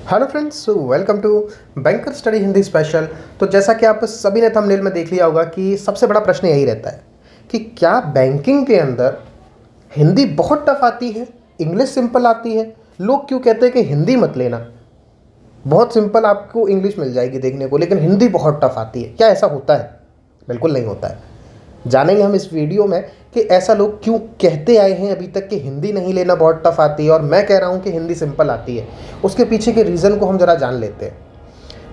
Hello friends, welcome to banker study Hindi special. तो जैसा कि आप सभी ने थंबनेल में देख लिया होगा कि सबसे बड़ा प्रश्न यही रहता है कि क्या बैंकिंग के अंदर हिंदी बहुत टफ आती है, इंग्लिश सिंपल आती है। लोग क्यों कहते हैं कि हिंदी मत लेना, बहुत सिंपल आपको इंग्लिश मिल जाएगी देखने को, लेकिन हिंदी बहुत टफ आती है। क्या ऐसा होता है? बिल्कुल नहीं होता है। जानेंगे हम इस वीडियो में कि ऐसा लोग क्यों कहते आए हैं अभी तक कि हिंदी नहीं लेना बहुत टफ आती है, और मैं कह रहा हूँ कि हिंदी सिंपल आती है। उसके पीछे के रीज़न को हम ज़रा जान लेते हैं।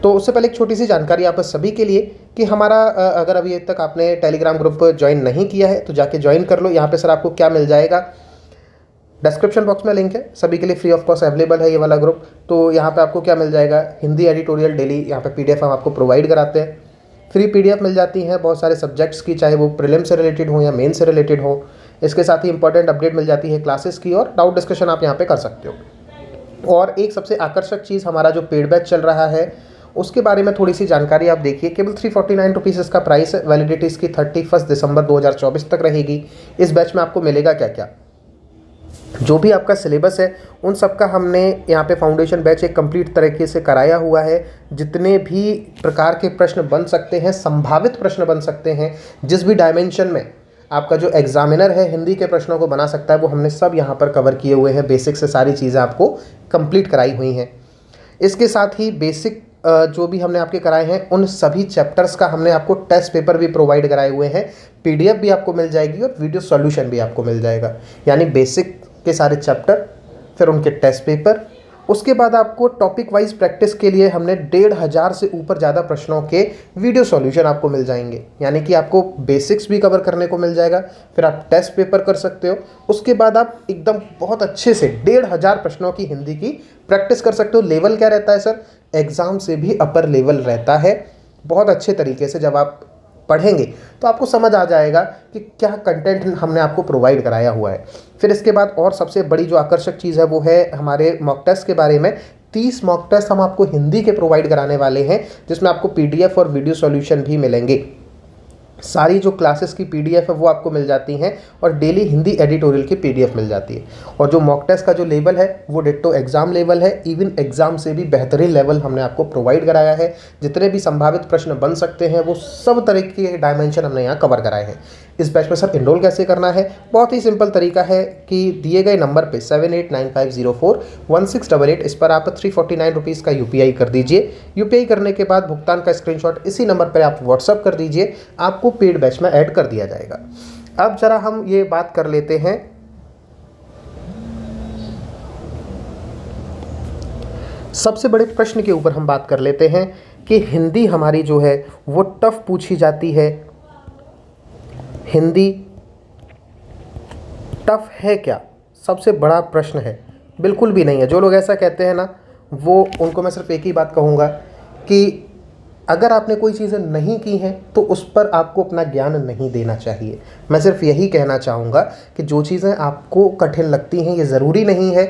तो उससे पहले एक छोटी सी जानकारी आप सभी के लिए कि हमारा अगर अभी तक आपने टेलीग्राम ग्रुप ज्वाइन नहीं किया है तो जाके ज्वाइन कर लो। यहाँ पे सर आपको क्या मिल जाएगा, डिस्क्रिप्शन बॉक्स में लिंक है, सभी के लिए फ्री ऑफ कॉस्ट अवेलेबल है ये वाला ग्रुप। तो यहाँ पे आपको क्या मिल जाएगा, हिंदी एडिटोरियल डेली यहाँ पे पीडीएफ हम आपको प्रोवाइड कराते हैं। फ्री पीडीएफ मिल जाती हैं बहुत सारे सब्जेक्ट्स की, चाहे वो प्रीलिम से रिलेटेड हो या मेन से रिलेटेड हो। इसके साथ ही इंपॉर्टेंट अपडेट मिल जाती है क्लासेस की, और डाउट डिस्कशन आप यहाँ पे कर सकते हो। और एक सबसे आकर्षक चीज़, हमारा जो पेड बैच चल रहा है उसके बारे में थोड़ी सी जानकारी आप देखिए। केवल 349 रुपीज़ इसका प्राइस है। वैलिडिटी इसकी 31 दिसंबर 2024 तक रहेगी। इस बैच में आपको मिलेगा क्या क्या, जो भी आपका सिलेबस है उन सब का हमने यहाँ पे फाउंडेशन बैच एक कंप्लीट तरीके से कराया हुआ है। जितने भी प्रकार के प्रश्न बन सकते हैं, संभावित प्रश्न बन सकते हैं, जिस भी डायमेंशन में आपका जो एग्जामिनर है हिंदी के प्रश्नों को बना सकता है, वो हमने सब यहाँ पर कवर किए हुए हैं। बेसिक से सारी चीज़ें आपको कंप्लीट कराई हुई हैं। इसके साथ ही बेसिक जो भी हमने आपके कराए हैं उन सभी चैप्टर्स का हमने आपको टेस्ट पेपर भी प्रोवाइड कराए हुए हैं। पीडीएफ भी आपको मिल जाएगी और वीडियो सॉल्यूशन भी आपको मिल जाएगा। यानी बेसिक के सारे चैप्टर, फिर उनके टेस्ट पेपर, उसके बाद आपको टॉपिक वाइज प्रैक्टिस के लिए हमने 1,500 से ऊपर ज़्यादा प्रश्नों के वीडियो सॉल्यूशन आपको मिल जाएंगे। यानी कि आपको बेसिक्स भी कवर करने को मिल जाएगा, फिर आप टेस्ट पेपर कर सकते हो। उसके बाद आप एकदम बहुत अच्छे से 1,500 प्रश्नों की हिंदी की प्रैक्टिस कर सकते हो। लेवल क्या रहता है सर? एग्ज़ाम से भी अपर लेवल रहता है। बहुत अच्छे तरीके से जब आप पढ़ेंगे तो आपको समझ आ जाएगा कि क्या कंटेंट हमने आपको प्रोवाइड कराया हुआ है। फिर इसके बाद और सबसे बड़ी जो आकर्षक चीज़ है वो है हमारे मॉक टेस्ट के बारे में। 30 मॉक टेस्ट हम आपको हिंदी के प्रोवाइड कराने वाले हैं, जिसमें आपको पीडीएफ और वीडियो सॉल्यूशन भी मिलेंगे। सारी जो क्लासेस की पीडीएफ है वो आपको मिल जाती हैं, और डेली हिंदी एडिटोरियल की पीडीएफ मिल जाती है। और जो मॉक टेस्ट का जो लेवल है वो डिट्टो एग्जाम लेवल है। इवन एग्जाम से भी बेहतरीन लेवल हमने आपको प्रोवाइड कराया है। जितने भी संभावित प्रश्न बन सकते हैं वो सब तरह के डायमेंशन हमने यहाँ कवर कराए हैं। इस बैच में सर इनरोल कैसे करना है? बहुत ही सिंपल तरीका है कि दिए गए नंबर पे 7895041688 इस पर आप 349 रुपीज़ का यूपीआई कर दीजिए। यूपीआई करने के बाद भुगतान का स्क्रीनशॉट इसी नंबर पर आप व्हाट्सअप कर दीजिए, आपको पेड बैच में ऐड कर दिया जाएगा। अब जरा हम ये बात कर लेते हैं सबसे बड़े प्रश्न के ऊपर हम बात कर लेते हैं कि हिंदी हमारी जो है वो टफ पूछी जाती है। हिंदी टफ है क्या? सबसे बड़ा प्रश्न है। बिल्कुल भी नहीं है। जो लोग ऐसा कहते हैं ना, वो उनको मैं सिर्फ एक ही बात कहूँगा कि अगर आपने कोई चीज़ें नहीं की हैं तो उस पर आपको अपना ज्ञान नहीं देना चाहिए। मैं सिर्फ यही कहना चाहूँगा कि जो चीज़ें आपको कठिन लगती हैं, ये ज़रूरी नहीं है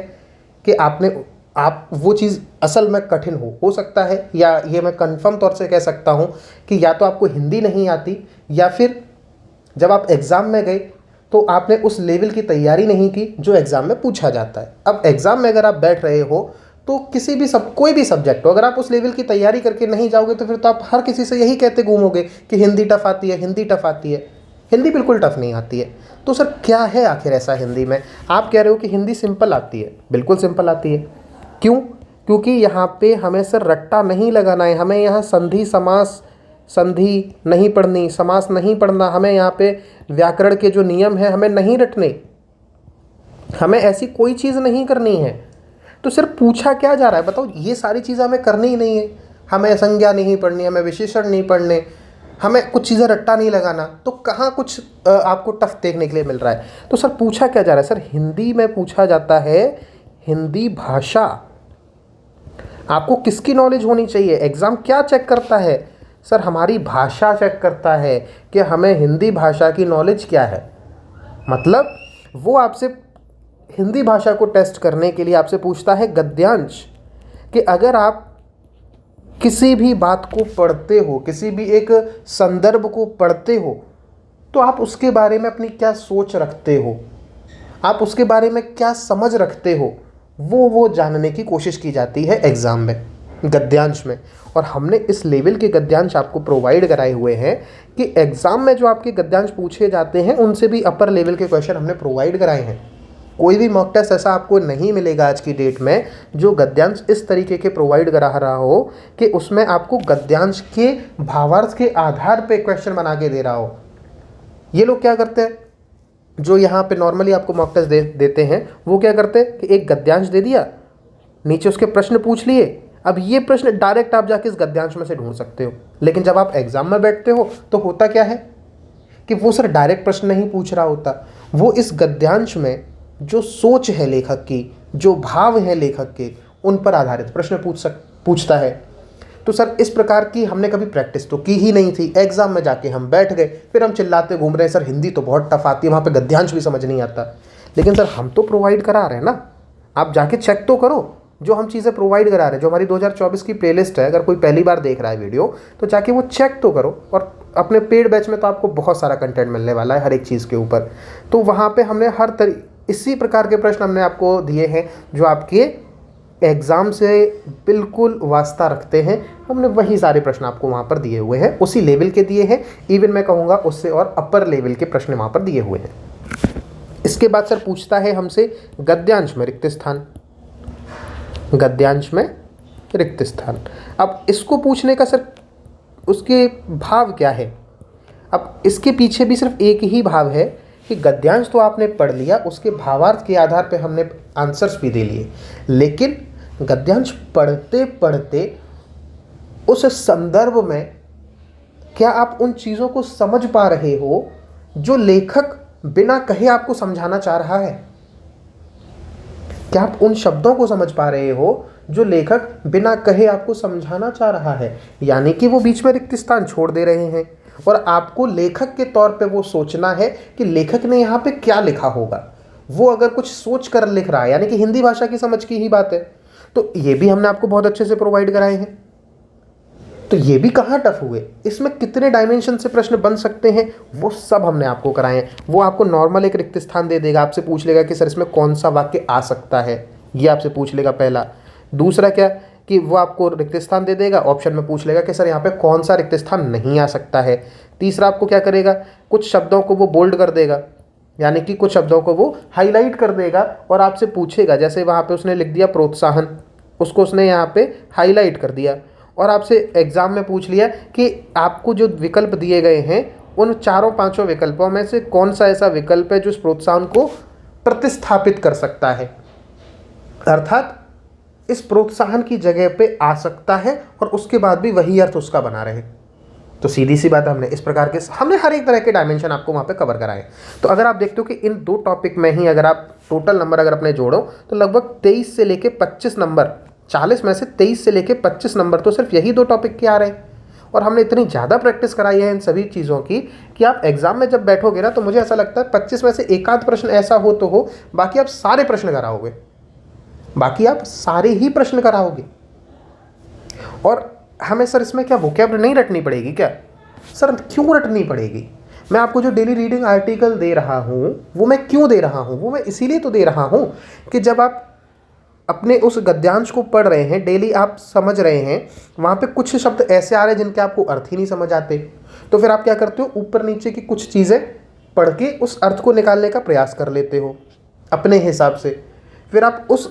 कि आप वो चीज़ असल में कठिन हो सकता है, या ये मैं कंफर्म तौर से कह सकता हूँ कि या तो आपको हिंदी नहीं आती, या फिर जब आप एग्ज़ाम में गए तो आपने उस लेवल की तैयारी नहीं की जो एग्ज़ाम में पूछा जाता है। अब एग्ज़ाम में अगर आप बैठ रहे हो तो कोई भी सब्जेक्ट हो, अगर आप उस लेवल की तैयारी करके नहीं जाओगे तो फिर तो आप हर किसी से यही कहते घूमोगे कि हिंदी टफ आती है, हिंदी टफ आती है। हिंदी बिल्कुल टफ नहीं आती है। तो सर क्या है आखिर ऐसा हिंदी में? आप कह रहे हो कि हिंदी सिंपल आती है। बिल्कुल सिंपल आती है। क्यों? क्योंकि यहाँ पे हमें सर रट्टा नहीं लगाना है। हमें यहाँ संधि समास संधि नहीं पढ़नी, समास नहीं पढ़ना। हमें यहाँ पे व्याकरण के जो नियम हैं हमें नहीं रटने। हमें ऐसी कोई चीज़ नहीं करनी है। तो सिर्फ पूछा क्या जा रहा है बताओ? ये सारी चीज़ें हमें करनी ही नहीं है। हमें संज्ञा नहीं पढ़नी, हमें विशेषण नहीं पढ़ने, हमें कुछ चीज़ें रट्टा नहीं लगाना। तो कहाँ कुछ आपको टफ देखने के लिए मिल रहा है? तो सर पूछा क्या जा रहा है? सर हिंदी में पूछा जाता है हिंदी भाषा। आपको किसकी नॉलेज होनी चाहिए? एग्ज़ाम क्या चेक करता है? सर हमारी भाषा चेक करता है कि हमें हिंदी भाषा की नॉलेज क्या है। मतलब वो आपसे हिंदी भाषा को टेस्ट करने के लिए आपसे पूछता है गद्यांश, कि अगर आप किसी भी बात को पढ़ते हो, किसी भी एक संदर्भ को पढ़ते हो, तो आप उसके बारे में अपनी क्या सोच रखते हो, आप उसके बारे में क्या समझ रखते हो, वो जानने की कोशिश की जाती है एग्ज़ाम में, गद्यांश में। और हमने इस लेवल के गद्यांश आपको प्रोवाइड कराए हुए हैं कि एग्ज़ाम में जो आपके गद्यांश पूछे जाते हैं उनसे भी अपर लेवल के क्वेश्चन हमने प्रोवाइड कराए हैं। कोई भी मॉक टेस्ट ऐसा आपको नहीं मिलेगा आज की डेट में जो गद्यांश इस तरीके के प्रोवाइड करा रहा हो कि उसमें आपको गद्यांश के भावार्थ के आधार पे क्वेश्चन बना के दे रहा हो। ये लोग क्या करते हैं, जो यहाँ पे नॉर्मली आपको मॉक टेस्ट देते हैं, वो क्या करते हैं कि एक गद्यांश दे दिया, नीचे उसके प्रश्न पूछ लिए, अब ये प्रश्न डायरेक्ट आप जाके इस गद्यांश में से ढूंढ सकते हो। लेकिन जब आप एग्जाम में बैठते हो तो होता क्या है कि वो सर डायरेक्ट प्रश्न नहीं पूछ रहा होता, वो इस गद्यांश में जो सोच है लेखक की, जो भाव है लेखक के, उन पर आधारित प्रश्न पूछता है। तो सर इस प्रकार की हमने कभी प्रैक्टिस तो की ही नहीं थी। एग्जाम में जाके हम बैठ गए, फिर हम चिल्लाते घूम रहे हैं सर हिंदी तो बहुत टफ आती है, वहाँ पे गद्यांश भी समझ नहीं आता। लेकिन सर हम तो प्रोवाइड करा रहे हैं ना, आप जाके चेक तो करो जो हम चीज़ें प्रोवाइड करा रहे हैं। जो हमारी 2024 की प्लेलिस्ट है, अगर कोई पहली बार देख रहा है वीडियो तो जाके वो चेक तो करो। और अपने पेड बैच में तो आपको बहुत सारा कंटेंट मिलने वाला है हर एक चीज़ के ऊपर। तो वहाँ पे हमने इसी प्रकार के प्रश्न हमने आपको दिए हैं जो आपके एग्ज़ाम से बिल्कुल वास्ता रखते हैं। हमने वही सारे प्रश्न आपको वहाँ पर दिए हुए हैं, उसी लेवल के दिए हैं, इवन मैं कहूँगा उससे और अपर लेवल के प्रश्न वहाँ पर दिए हुए हैं। इसके बाद सर पूछता है हमसे गद्यांश में रिक्त स्थान, गद्यांश में रिक्त स्थान। अब इसको पूछने का सर उसके भाव क्या है? अब इसके पीछे भी सिर्फ एक ही भाव है कि गद्यांश तो आपने पढ़ लिया, उसके भावार्थ के आधार पे हमने आंसर्स भी दे लिए, लेकिन गद्यांश पढ़ते पढ़ते उस संदर्भ में क्या आप उन चीज़ों को समझ पा रहे हो जो लेखक बिना कहे आपको समझाना चाह रहा है? क्या आप उन शब्दों को समझ पा रहे हो जो लेखक बिना कहे आपको समझाना चाह रहा है? यानी कि वो बीच में रिक्त स्थान छोड़ दे रहे हैं और आपको लेखक के तौर पे वो सोचना है कि लेखक ने यहाँ पे क्या लिखा होगा। वो अगर कुछ सोच कर लिख रहा है, यानी कि हिंदी भाषा की समझ की ही बात है, तो ये भी हमने आपको बहुत अच्छे से प्रोवाइड कराए हैं। तो ये भी कहाँ टफ हुए, इसमें कितने डायमेंशन से प्रश्न बन सकते हैं वो सब हमने आपको कराए हैं। वो आपको नॉर्मल एक रिक्त स्थान दे देगा, आपसे पूछ लेगा कि सर इसमें कौन सा वाक्य आ सकता है, ये आपसे पूछ लेगा पहला। दूसरा क्या कि वो आपको रिक्त स्थान दे देगा, ऑप्शन में पूछ लेगा कि सर यहाँ पे कौन सा रिक्त स्थान नहीं आ सकता है। तीसरा आपको क्या करेगा, कुछ शब्दों को वो बोल्ड कर देगा, यानी कि कुछ शब्दों को वो हाईलाइट कर देगा और आपसे पूछेगा, जैसे वहाँ पे उसने लिख दिया प्रोत्साहन, उसको उसने यहाँ पे हाईलाइट कर दिया और आपसे एग्ज़ाम में पूछ लिया कि आपको जो विकल्प दिए गए हैं उन चारों पांचों विकल्पों में से कौन सा ऐसा विकल्प है जो इस प्रोत्साहन को प्रतिस्थापित कर सकता है, अर्थात इस प्रोत्साहन की जगह पे आ सकता है और उसके बाद भी वही अर्थ उसका बना रहे। तो सीधी सी बात, हमने इस प्रकार के हमने हर एक तरह के डायमेंशन आपको वहाँ पे कवर कराए। तो अगर आप देखते हो कि इन दो टॉपिक में ही अगर आप टोटल नंबर अगर अपने जोड़ो तो लगभग 23 से लेके 25 नंबर, 40 में से 23 से लेके 25 नंबर तो सिर्फ यही दो टॉपिक के आ रहे हैं। और हमने इतनी ज़्यादा प्रैक्टिस कराई है इन सभी चीज़ों की कि आप एग्जाम में जब बैठोगे ना तो मुझे ऐसा लगता है 25 में से एक आध प्रश्न ऐसा हो तो हो, बाकी आप सारे प्रश्न कराओगे, बाकी आप सारे ही प्रश्न कराओगे। और हमें सर इसमें क्या वोकैब्युलरी नहीं रटनी पड़ेगी क्या? सर क्यों रटनी पड़ेगी? मैं आपको जो डेली रीडिंग आर्टिकल दे रहा हूँ वो मैं क्यों दे रहा हूँ? वो मैं इसीलिए तो दे रहा हूँ कि जब आप अपने उस गद्यांश को पढ़ रहे हैं, डेली आप समझ रहे हैं, वहाँ पे कुछ शब्द ऐसे आ रहे हैं जिनके आपको अर्थ ही नहीं समझ आते, तो फिर आप क्या करते हो, ऊपर नीचे की कुछ चीज़ें पढ़ के उस अर्थ को निकालने का प्रयास कर लेते हो अपने हिसाब से। फिर आप उस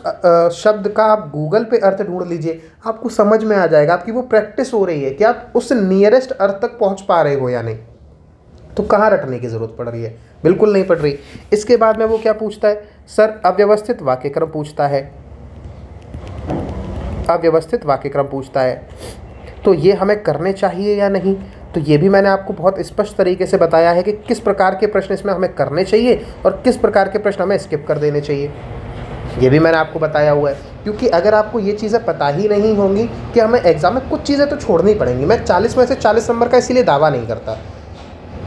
शब्द का आप गूगल पे अर्थ ढूंढ लीजिए, आपको समझ में आ जाएगा। आपकी वो प्रैक्टिस हो रही है कि आप उस नियरेस्ट अर्थ तक पहुंच पा रहे हो या नहीं। तो कहाँ रटने की ज़रूरत पड़ रही है? बिल्कुल नहीं पड़ रही। इसके बाद में वो क्या पूछता है सर, अव्यवस्थित वाक्य क्रम पूछता है, अव्यवस्थित वाक्य क्रम पूछता है। तो ये हमें करने चाहिए या नहीं? तो ये भी मैंने आपको बहुत स्पष्ट तरीके से बताया है कि किस प्रकार के प्रश्न इसमें हमें करने चाहिए और किस प्रकार के प्रश्न हमें स्किप कर देने चाहिए, ये भी मैंने आपको बताया हुआ है। क्योंकि अगर आपको ये चीज़ें पता ही नहीं होंगी कि हमें एग्जाम में कुछ चीज़ें तो छोड़नी पड़ेंगी। मैं 40 में से 40 नंबर का इसीलिए दावा नहीं करता।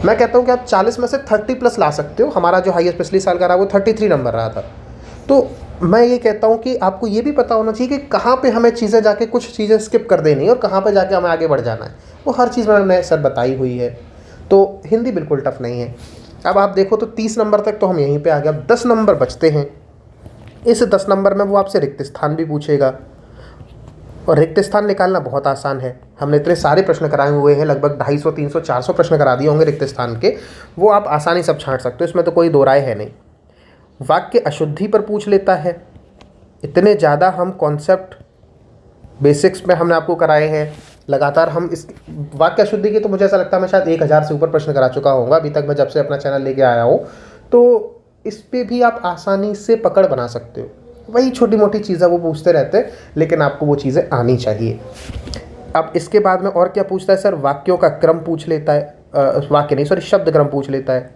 मैं कहता हूँ कि आप 40 में से 30+ ला सकते हो। हमारा जो हाईएस्ट पिछले साल का रहा वो 33 नंबर रहा था। तो मैं ये कहता हूँ कि आपको ये भी पता होना चाहिए कि कहाँ पे हमें चीज़ें जाके कुछ चीज़ें स्किप कर देनी है और कहाँ पे जाके हमें आगे बढ़ जाना है। वो हर चीज़ मैंने सर बताई हुई है। तो हिंदी बिल्कुल टफ नहीं है। अब आप देखो तो 30 नंबर तक तो हम यहीं पे आ गए। अब 10 नंबर बचते हैं। इस 10 नंबर में वो आपसे रिक्त स्थान भी पूछेगा, और रिक्त स्थान निकालना बहुत आसान है। हमने इतने सारे प्रश्न कराए हुए हैं, लगभग 250, 300, 400 प्रश्न करा दिए होंगे रिक्त स्थान के, वो आप आसानी सब छांट सकते हो, इसमें तो कोई दो राय है नहीं। वाक्य अशुद्धि पर पूछ लेता है। इतने ज़्यादा हम कॉन्सेप्ट बेसिक्स में हमने आपको कराए हैं, लगातार हम इस वाक्य अशुद्धि की तो मुझे ऐसा लगता है मैं शायद 1000 से ऊपर प्रश्न करा चुका होऊंगा अभी तक, मैं जब से अपना चैनल लेके आया हूँ। तो इस पे भी आप आसानी से पकड़ बना सकते हो। वही छोटी मोटी चीज़ें वो पूछते रहते हैं, लेकिन आपको वो चीज़ें आनी चाहिए। अब इसके बाद में और क्या पूछता है सर, वाक्यों का क्रम पूछ लेता है, वाक्य नहीं सॉरी शब्द क्रम पूछ लेता है,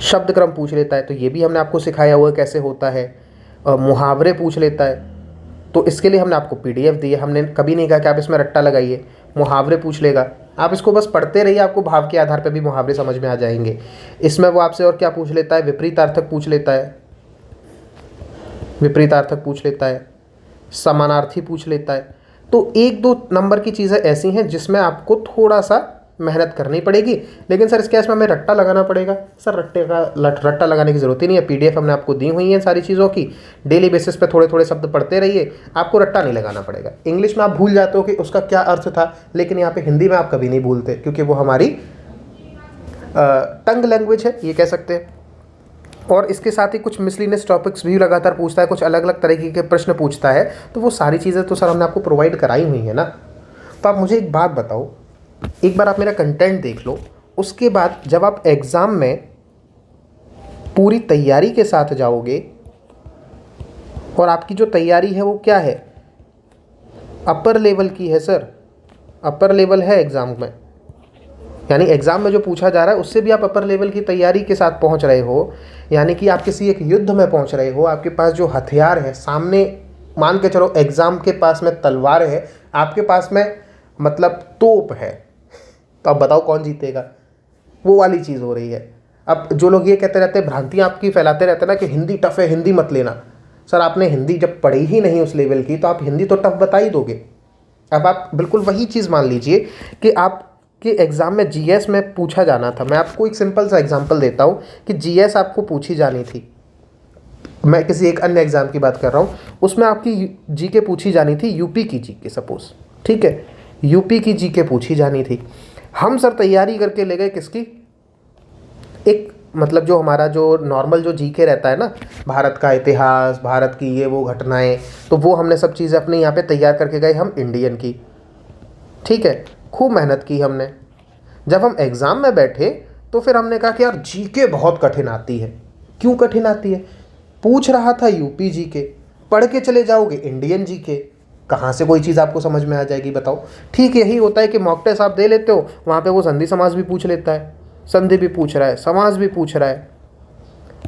शब्द क्रम पूछ लेता है, तो ये भी हमने आपको सिखाया हुआ है कैसे होता है। मुहावरे पूछ लेता है, तो इसके लिए हमने आपको पीडीएफ दी है, हमने कभी नहीं कहा कि आप इसमें रट्टा लगाइए। मुहावरे पूछ लेगा, आप इसको बस पढ़ते रहिए, आपको भाव के आधार पर भी मुहावरे समझ में आ जाएंगे। इसमें वो आपसे और क्या पूछ लेता है, विपरीतार्थक पूछ लेता है, विपरीतार्थक पूछ लेता है, समानार्थी पूछ लेता है। तो 1-2 नंबर की चीज़ें ऐसी हैं जिसमें आपको थोड़ा सा मेहनत करनी पड़ेगी, लेकिन सर इसके इसमें हमें रट्टा लगाना पड़ेगा। सर रट्टा लगाने की ज़रूरत ही नहीं है, पीडीएफ हमने आपको दी हुई है सारी चीज़ों की। डेली बेसिस पे थोड़े थोड़े शब्द पढ़ते रहिए, आपको रट्टा नहीं लगाना पड़ेगा। इंग्लिश में आप भूल जाते हो कि उसका क्या अर्थ था, लेकिन यहाँ पे हिंदी में आप कभी नहीं भूलते, क्योंकि वो हमारी टंग लैंग्वेज है, ये कह सकते हैं। और इसके साथ ही कुछ मिसलिनियस टॉपिक्स भी लगातार पूछता है, कुछ अलग अलग तरीके के प्रश्न पूछता है, तो वो सारी चीज़ें तो सर हमने आपको प्रोवाइड कराई हुई है ना। तो आप मुझे एक बात बताओ, एक बार आप मेरा कंटेंट देख लो, उसके बाद जब आप एग्ज़ाम में पूरी तैयारी के साथ जाओगे, और आपकी जो तैयारी है वो क्या है, अपर लेवल की है सर, अपर लेवल है एग्ज़ाम में, यानी एग्ज़ाम में जो पूछा जा रहा है उससे भी आप अपर लेवल की तैयारी के साथ पहुंच रहे हो, यानी कि आप किसी एक युद्ध में पहुंच रहे हो। आपके पास जो हथियार है सामने, मान के चलो एग्ज़ाम के पास में तलवार है, आपके पास में मतलब तोप है, तो अब बताओ कौन जीतेगा, वो वाली चीज़ हो रही है। अब जो लोग ये कहते रहते हैं, भ्रांतियाँ आपकी फैलाते रहते हैं ना कि हिंदी टफ है, हिंदी मत लेना। सर आपने हिंदी जब पढ़ी ही नहीं उस लेवल की, तो आप हिंदी तो टफ बता ही दोगे। अब आप बिल्कुल वही चीज़ मान लीजिए कि आपके एग्ज़ाम में जीएस में पूछा जाना था। मैं आपको एक सिंपल सा एग्जांपल देता हूँ कि जीएस आपको पूछी जानी थी, मैं किसी एक अन्य एग्ज़ाम की बात कर रहा हूँ, उसमें आपकी जीके पूछी जानी थी, यूपी की जीके सपोज़, ठीक है, यूपी की जीके पूछी जानी थी। हम सर तैयारी करके ले गए किसकी, एक मतलब जो हमारा जो नॉर्मल जो जीके रहता है ना, भारत का इतिहास, भारत की ये वो घटनाएं, तो वो हमने सब चीज़ें अपने यहाँ पे तैयार करके गए हम इंडियन की, ठीक है, खूब मेहनत की हमने। जब हम एग्ज़ाम में बैठे तो फिर हमने कहा कि यार जीके बहुत कठिन आती है। क्यों कठिन आती है, पूछ रहा था यूपी जीके, पढ़ के चले जाओगे इंडियन जीके, कहाँ से कोई चीज़ आपको समझ में आ जाएगी बताओ। ठीक यही होता है कि मॉक टेस्ट आप दे लेते हो, वहाँ पे वो संधि समास भी पूछ लेता है, संधि भी पूछ रहा है, समास भी पूछ रहा है,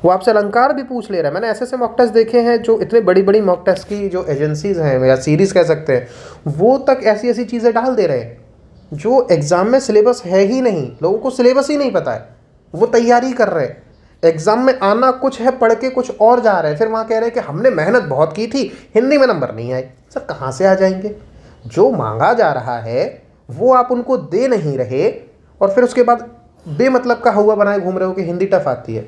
वो आपसे अलंकार भी पूछ ले रहा है। मैंने ऐसे ऐसे मॉक टेस्ट देखे हैं, जो इतने बड़ी बड़ी मॉक टेस्ट की जो एजेंसीज हैं या सीरीज़ कह सकते हैं, वो तक ऐसी ऐसी चीज़ें डाल दे रहे हैं जो एग्ज़ाम में सिलेबस है ही नहीं, लोगों को सिलेबस ही नहीं पता है, वो तैयारी कर रहे हैं, एग्ज़ाम में आना कुछ है, पढ़ के कुछ और जा रहे हैं, फिर वहाँ कह रहे हैं कि हमने मेहनत बहुत की थी, हिंदी में नंबर नहीं आए। सर कहाँ से आ जाएंगे, जो मांगा जा रहा है वो आप उनको दे नहीं रहे, और फिर उसके बाद बेमतलब का हुआ बनाए घूम रहे हो कि हिंदी टफ आती है।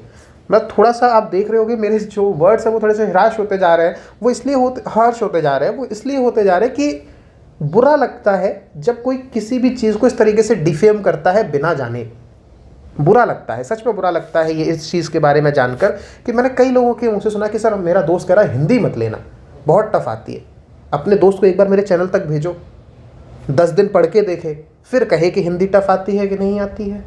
मतलब थोड़ा सा आप देख रहे होगे मेरे जो वर्ड्स हैं वो थोड़े से हर्ष होते जा रहे हैं, वो इसलिए हर्ष होते जा रहे हैं, वो इसलिए होते जा रहे हैं कि बुरा लगता है जब कोई किसी भी चीज़ को इस तरीके से डिफेम करता है बिना जाने। बुरा लगता है, सच में बुरा लगता है ये इस चीज़ के बारे में जानकर कि मैंने कई लोगों के मुँह से सुना कि सर मेरा दोस्त कह रहा है हिंदी मत लेना, बहुत टफ आती है। अपने दोस्त को एक बार मेरे चैनल तक भेजो, 10 दिन पढ़ के देखे, फिर कहे कि हिंदी टफ आती है कि नहीं आती है।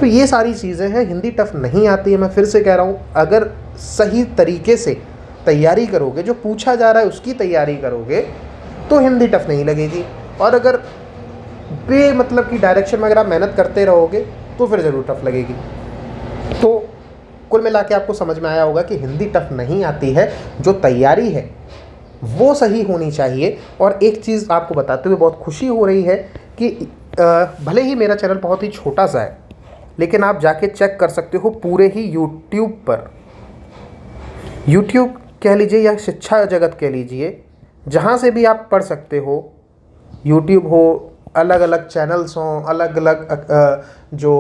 तो ये सारी चीज़ें हैं, हिंदी टफ नहीं आती है। मैं फिर से कह रहा हूँ, अगर सही तरीके से तैयारी करोगे, जो पूछा जा रहा है उसकी तैयारी करोगे, तो हिंदी टफ नहीं लगेगी। और अगर बेमतलब की डायरेक्शन में अगर आप मेहनत करते रहोगे तो फिर ज़रूर टफ लगेगी। तो कुल मिला के आपको समझ में आया होगा कि हिंदी टफ नहीं आती है, जो तैयारी है वो सही होनी चाहिए। और एक चीज़ आपको बताते हुए बहुत खुशी हो रही है कि भले ही मेरा चैनल बहुत ही छोटा सा है, लेकिन आप जाके चेक कर सकते हो पूरे ही यूट्यूब पर, यूट्यूब कह लीजिए या शिक्षा जगत कह लीजिए, जहाँ से भी आप पढ़ सकते हो, यूट्यूब हो, अलग अलग चैनल्स हों, अलग अलग जो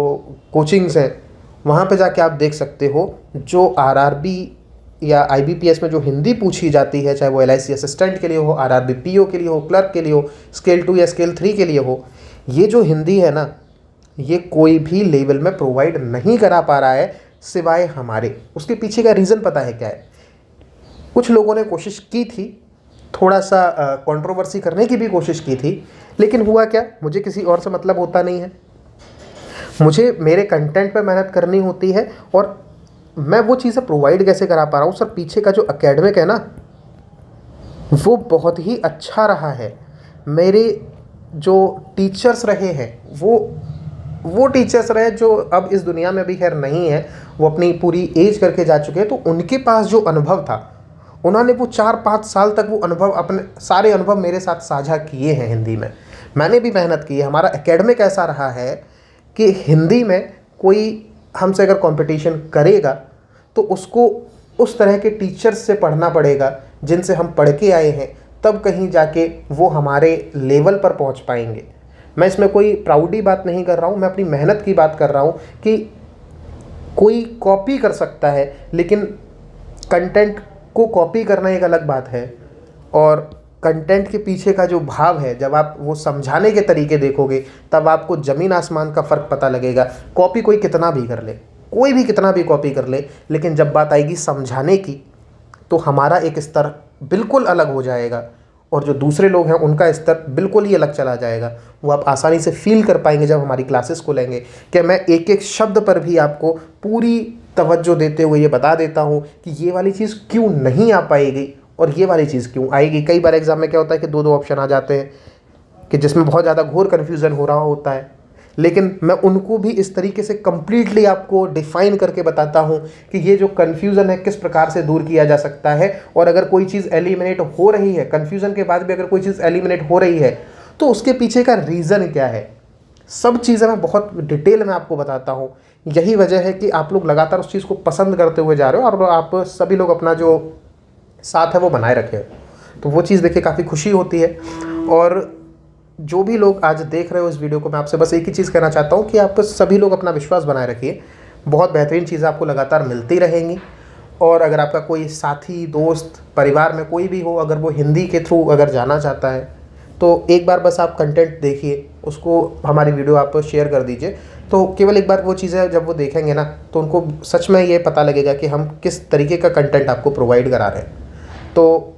कोचिंग्स हैं, वहाँ पे जाके आप देख सकते हो जो आरआरबी या आईबीपीएस में जो हिंदी पूछी जाती है, चाहे वो एलआईसी असिस्टेंट के लिए हो, आरआरबी पीओ के लिए हो, क्लर्क के लिए हो, स्केल 2 या स्केल 3 के लिए हो, ये जो हिंदी है ना, ये कोई भी लेवल में प्रोवाइड नहीं करा पा रहा है सिवाय हमारे। उसके पीछे का रीज़न पता है क्या है? कुछ लोगों ने कोशिश की थी, थोड़ा सा कंट्रोवर्सी करने की भी कोशिश की थी, लेकिन हुआ क्या, मुझे किसी और से मतलब होता नहीं है, मुझे मेरे कंटेंट पे मेहनत करनी होती है और मैं वो चीज़ें प्रोवाइड कैसे करा पा रहा हूँ। सर पीछे का जो एकेडमिक है ना, वो बहुत ही अच्छा रहा है। मेरे जो टीचर्स रहे हैं वो टीचर्स रहे जो अब इस दुनिया में भी खैर नहीं है, वो अपनी पूरी एज करके जा चुके हैं। तो उनके पास जो अनुभव था, उन्होंने वो 4-5 साल तक वो अनुभव, अपने सारे अनुभव मेरे साथ साझा किए हैं हिंदी में। मैंने भी मेहनत की है। हमारा एकेडमिक ऐसा रहा है कि हिंदी में कोई हमसे अगर कंपटीशन करेगा तो उसको उस तरह के टीचर्स से पढ़ना पड़ेगा जिनसे हम पढ़ के आए हैं, तब कहीं जाके वो हमारे लेवल पर पहुंच पाएंगे। मैं इसमें कोई प्राउडी बात नहीं कर रहा हूँ, मैं अपनी मेहनत की बात कर रहा हूँ कि कोई कॉपी कर सकता है, लेकिन कंटेंट को कॉपी करना एक अलग बात है और कंटेंट के पीछे का जो भाव है, जब आप वो समझाने के तरीके देखोगे तब आपको ज़मीन आसमान का फ़र्क पता लगेगा। कॉपी कोई कितना भी कर ले, कोई भी कितना भी कॉपी कर ले, लेकिन जब बात आएगी समझाने की तो हमारा एक स्तर बिल्कुल अलग हो जाएगा और जो दूसरे लोग हैं उनका स्तर बिल्कुल ही अलग चला जाएगा। वो आप आसानी से फील कर पाएंगे जब हमारी क्लासेस को लेंगे कि मैं एक एक शब्द पर भी आपको पूरी तवज्जो देते हुए ये बता देता हूँ कि ये वाली चीज़ क्यों नहीं आ पाएगी और ये वाली चीज़ क्यों आएगी। कई बार एग्ज़ाम में क्या होता है कि 2-2 ऑप्शन आ जाते हैं कि जिसमें बहुत ज़्यादा घोर कन्फ्यूज़न हो रहा होता है, लेकिन मैं उनको भी इस तरीके से कंप्लीटली आपको डिफ़ाइन करके बताता हूँ कि ये जो कन्फ्यूज़न है किस प्रकार से दूर किया जा सकता है। और अगर कोई चीज़ एलिमिनेट हो रही है, कन्फ्यूज़न के बाद भी अगर कोई चीज़ एलिमिनेट हो रही है तो उसके पीछे का रीज़न क्या है, सब चीज़ें मैं बहुत डिटेल में आपको बताता हूँ। यही वजह है कि आप लोग लगातार उस चीज़ को पसंद करते हुए जा रहे हो और आप सभी लोग अपना जो साथ है वो बनाए रखें। तो वो चीज़ देखिए काफ़ी खुशी होती है। और जो भी लोग आज देख रहे हो इस वीडियो को, मैं आपसे बस एक ही चीज़ कहना चाहता हूँ कि आप सभी लोग अपना विश्वास बनाए रखिए। बहुत बेहतरीन चीज़ें आपको लगातार मिलती रहेंगी। और अगर आपका कोई साथी, दोस्त, परिवार में कोई भी हो, अगर वो हिंदी के थ्रू अगर जाना चाहता है तो एक बार बस आप कंटेंट देखिए, उसको हमारी वीडियो आप शेयर कर दीजिए। तो केवल एक बार वो चीज़ें जब वो देखेंगे ना तो उनको सच में ये पता लगेगा कि हम किस तरीके का कंटेंट आपको प्रोवाइड करा रहे हैं। तो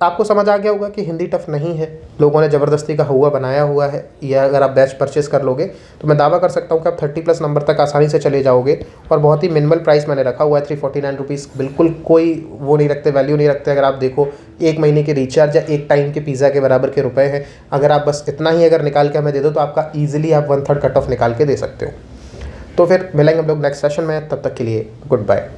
आपको समझ आ गया होगा कि हिंदी टफ नहीं है, लोगों ने ज़बरदस्ती का हुआ बनाया हुआ है। या अगर आप बैच परचेस कर लोगे तो मैं दावा कर सकता हूँ कि आप 30+ नंबर तक आसानी से चले जाओगे। और बहुत ही मिनिमल प्राइस मैंने रखा हुआ है, 349 रुपीज़। बिल्कुल कोई वो नहीं रखते, वैल्यू नहीं रखते। अगर आप देखो 1 महीने के रिचार्ज या 1 टाइम के पिज़्ज़ा के बराबर के रुपए हैं। अगर आप बस इतना ही अगर निकाल के हमें दे दो तो आपका ईजिली आप 1/3 कट ऑफ निकाल के दे सकते हो। तो फिर मिलेंगे हम लोग नेक्स्ट सेशन में, तब तक के लिए गुड बाय।